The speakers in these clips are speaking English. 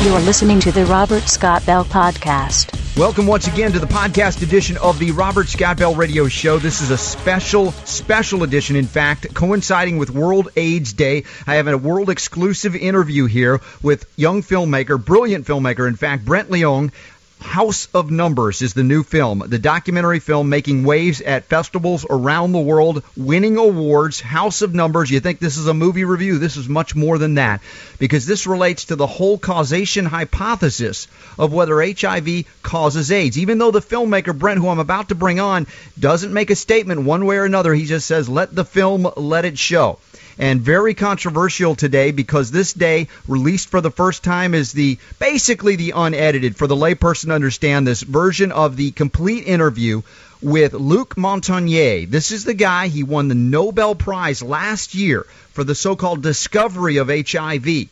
You are listening to the Robert Scott Bell Podcast. Welcome once again to the podcast edition of the Robert Scott Bell Radio Show. This is a special edition, in fact, coinciding with World AIDS Day. I have a world-exclusive interview here with young filmmaker, brilliant filmmaker, in fact, Brent Leung. House of Numbers is the new film, the documentary film making waves at festivals around the world, winning awards. House of Numbers. You think this is a movie review? This is much more than that, because this relates to the whole causation hypothesis of whether HIV causes AIDS. Even though the filmmaker, Brent, who I'm about to bring on, doesn't make a statement one way or another, he just says, let the film, let it show. And very controversial today, because this day, released for the first time, is basically the unedited, for the layperson to understand this, version of the complete interview with Luc Montagnier. This is the guy, he won the Nobel Prize last year for the so-called discovery of HIV.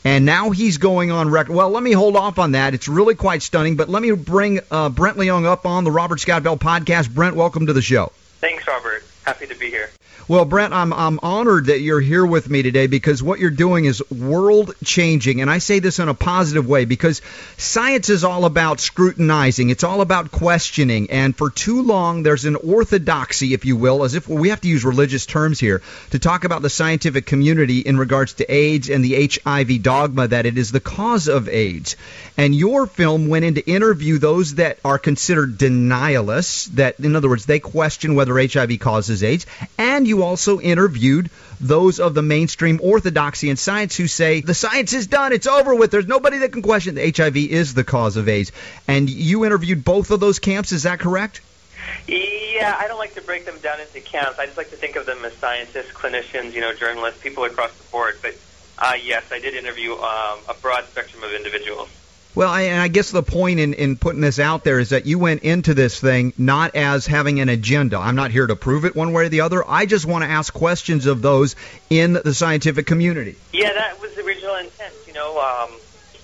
And now he's going on record. Well, let me hold off on that. It's really quite stunning. But let me bring Brent Leung up on the Robert Scott Bell Podcast. Brent, welcome to the show. Thanks, Robert. Happy to be here. Well, Brent, I'm honored that you're here with me today, because what you're doing is world-changing, and I say this in a positive way, because science is all about scrutinizing. It's all about questioning, and for too long there's an orthodoxy, if you will, as if we have to use religious terms here to talk about the scientific community in regards to AIDS and the HIV dogma that it is the cause of AIDS. And your film went in to interview those that are considered denialists, that, in other words, they question whether HIV causes AIDS, and you also interviewed those of the mainstream orthodoxy in science who say the science is done, it's over with, there's nobody that can question that HIV is the cause of AIDS. And you interviewed both of those camps, is that correct? Yeah, I don't like to break them down into camps. I just like to think of them as scientists, clinicians, journalists, people across the board. But yes, I did interview a broad spectrum of individuals. Well, I guess the point in putting this out there is that you went into this thing not as having an agenda. I'm not here to prove it one way or the other. I just want to ask questions of those in the scientific community. Yeah, that was the original intent.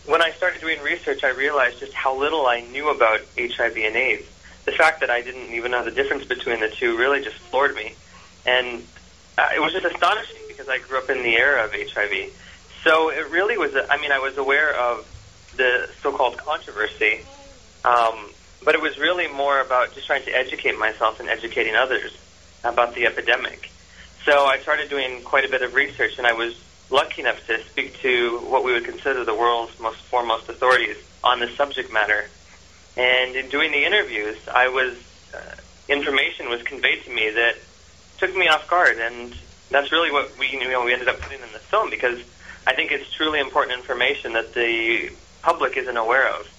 When I started doing research, I realized just how little I knew about HIV and AIDS. The fact that I didn't even know the difference between the two really just floored me. And it was just astonishing, because I grew up in the era of HIV. So it really was, I was aware of the so-called controversy, but it was really more about just trying to educate myself and educating others about the epidemic. So I started doing quite a bit of research, and I was lucky enough to speak to what we would consider the world's most foremost authorities on this subject matter. And in doing the interviews, information was conveyed to me that took me off guard, and that's really what we ended up putting in the film, because I think it's truly important information that the public isn't aware of.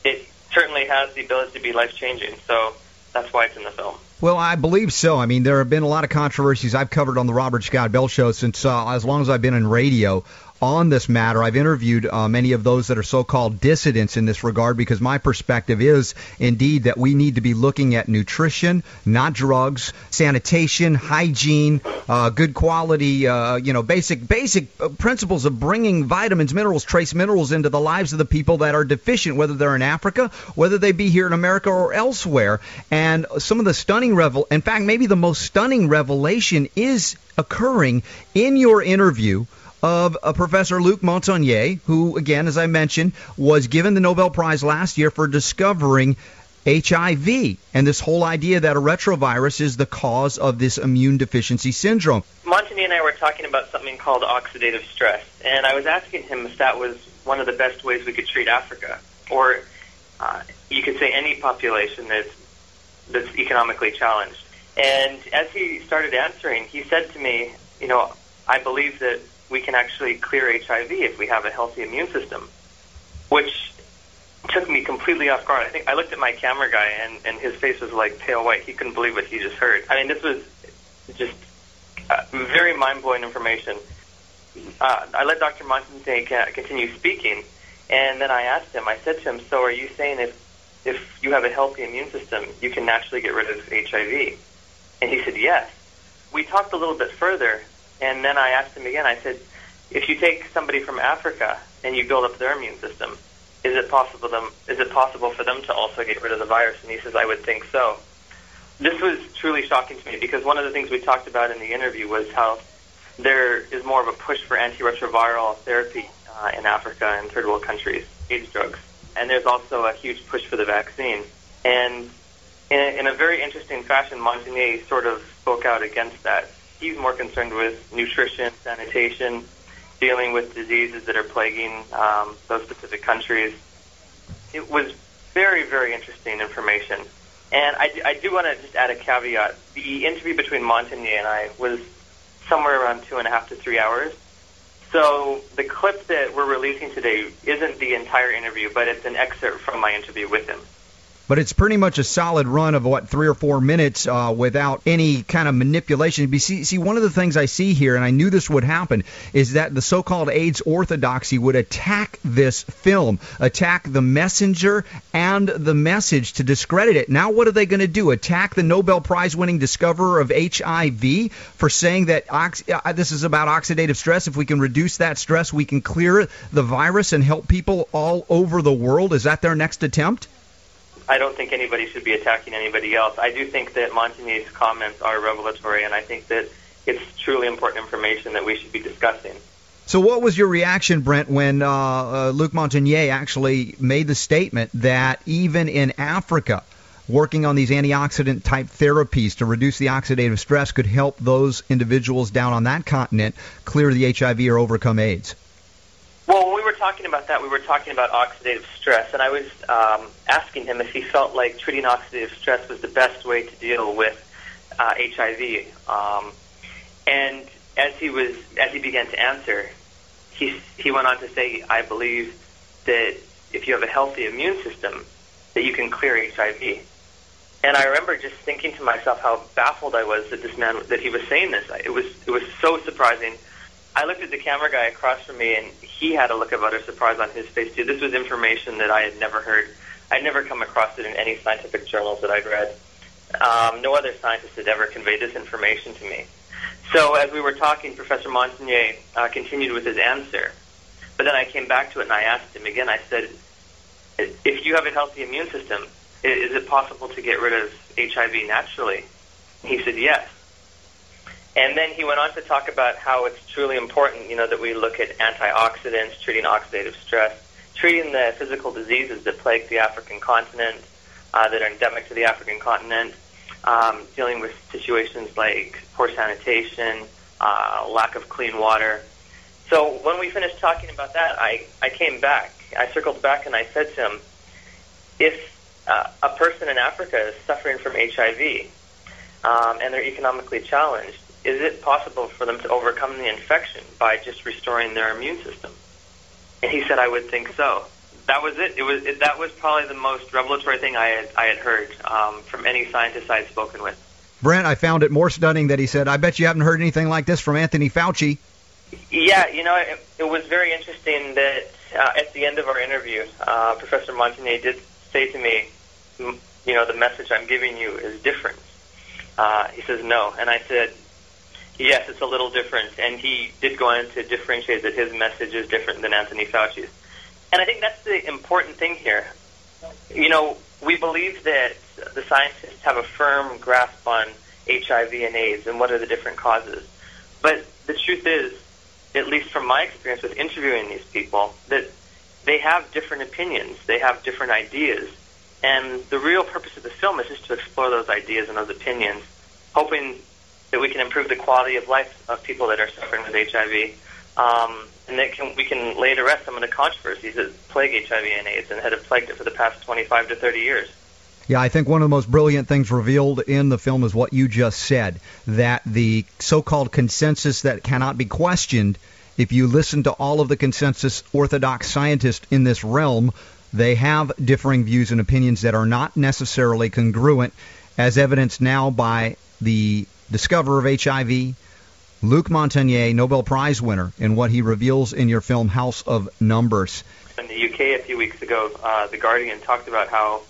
It certainly has the ability to be life-changing, so that's why it's in the film. Well, I believe so. There have been a lot of controversies I've covered on the Robert Scott Bell Show since as long as I've been in radio on this matter. I've interviewed many of those that are so-called dissidents in this regard, because my perspective is indeed that we need to be looking at nutrition, not drugs, sanitation, hygiene, good quality, basic principles of bringing vitamins, minerals, trace minerals into the lives of the people that are deficient, whether they're in Africa, whether they be here in America or elsewhere. And some of the stunning in fact, maybe the most stunning revelation is occurring in your interview of Professor Luc Montagnier, who, again, as I mentioned, was given the Nobel Prize last year for discovering HIV and this whole idea that a retrovirus is the cause of this immune deficiency syndrome. Montagnier and I were talking about something called oxidative stress, and I was asking him if that was one of the best ways we could treat Africa, or you could say any population that's economically challenged. And as he started answering, he said to me, I believe that we can actually clear HIV if we have a healthy immune system, which took me completely off guard. I think I looked at my camera guy, and his face was like pale white. He couldn't believe what he just heard. This was just very mind-blowing information. I let Dr. Montagnier continue speaking, and then I said to him, so are you saying if you have a healthy immune system, you can naturally get rid of HIV? And he said, yes. We talked a little bit further, and then I asked him again, I said, if you take somebody from Africa and you build up their immune system, is it possible for them to also get rid of the virus? And he says, I would think so. This was truly shocking to me, because one of the things we talked about in the interview was how there is more of a push for antiretroviral therapy in Africa and third world countries, AIDS drugs. And there's also a huge push for the vaccine. And in a very interesting fashion, Montagnier sort of spoke out against that. He's more concerned with nutrition, sanitation, dealing with diseases that are plaguing those specific countries. It was very, very interesting information. And I do want to just add a caveat. The interview between Montagnier and I was somewhere around 2.5 to 3 hours. So the clip that we're releasing today isn't the entire interview, but it's an excerpt from my interview with him. But it's pretty much a solid run of, 3 or 4 minutes without any kind of manipulation. See, one of the things I see here, and I knew this would happen, is that the so-called AIDS orthodoxy would attack this film, attack the messenger and the message to discredit it. Now what are they going to do? Attack the Nobel Prize-winning discoverer of HIV for saying that this is about oxidative stress. If we can reduce that stress, we can clear the virus and help people all over the world. Is that their next attempt? I don't think anybody should be attacking anybody else. I do think that Montagnier's comments are revelatory, and I think that it's truly important information that we should be discussing. So what was your reaction, Brent, when Luc Montagnier actually made the statement that even in Africa, working on these antioxidant-type therapies to reduce the oxidative stress could help those individuals down on that continent clear the HIV or overcome AIDS? Well, when we were talking about that, we were talking about oxidative stress, and I was asking him if he felt like treating oxidative stress was the best way to deal with HIV. And as he began to answer, he went on to say, "I believe that if you have a healthy immune system, that you can clear HIV." And I remember just thinking to myself how baffled I was that he was saying this. It was so surprising. I looked at the camera guy across from me, and he had a look of utter surprise on his face, too. This was information that I had never heard. I'd never come across it in any scientific journals that I'd read. No other scientist had ever conveyed this information to me. So as we were talking, Professor Montagnier continued with his answer. But then I came back to it, and I asked him again. I said, if you have a healthy immune system, is it possible to get rid of HIV naturally? He said, yes. And then he went on to talk about how it's truly important, that we look at antioxidants, treating oxidative stress, treating the physical diseases that plague the African continent, that are endemic to the African continent, dealing with situations like poor sanitation, lack of clean water. So when we finished talking about that, I came back. I circled back and I said to him, if a person in Africa is suffering from HIV and they're economically challenged, is it possible for them to overcome the infection by just restoring their immune system? And he said, I would think so. That was it. That was probably the most revelatory thing I had heard from any scientist I had spoken with. Brent, I found it more stunning that he said, I bet you haven't heard anything like this from Anthony Fauci. Yeah, it was very interesting that at the end of our interview, Professor Montagnier did say to me, the message I'm giving you is different. He says, no. And I said, yes, it's a little different, and he did go on to differentiate that his message is different than Anthony Fauci's. And I think that's the important thing here. We believe that the scientists have a firm grasp on HIV and AIDS and what are the different causes. But the truth is, at least from my experience with interviewing these people, that they have different opinions, they have different ideas, and the real purpose of the film is just to explore those ideas and those opinions, hoping that we can improve the quality of life of people that are suffering with HIV, and that we can lay to rest some of the controversies that plague HIV and AIDS and have plagued it for the past 25 to 30 years. Yeah, I think one of the most brilliant things revealed in the film is what you just said, that the so-called consensus that cannot be questioned, if you listen to all of the consensus orthodox scientists in this realm, they have differing views and opinions that are not necessarily congruent, as evidenced now by the discoverer of HIV, Luc Montagnier, Nobel Prize winner, in what he reveals in your film House of Numbers. In the UK a few weeks ago, The Guardian talked about how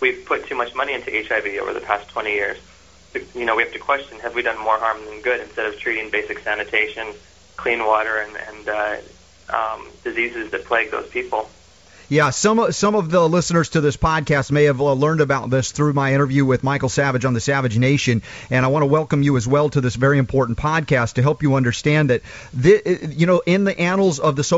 we've put too much money into HIV over the past 20 years. We have to question, have we done more harm than good instead of treating basic sanitation, clean water, and diseases that plague those people? Yeah, some of the listeners to this podcast may have learned about this through my interview with Michael Savage on the Savage Nation, and I want to welcome you as well to this very important podcast to help you understand that, in the annals of the so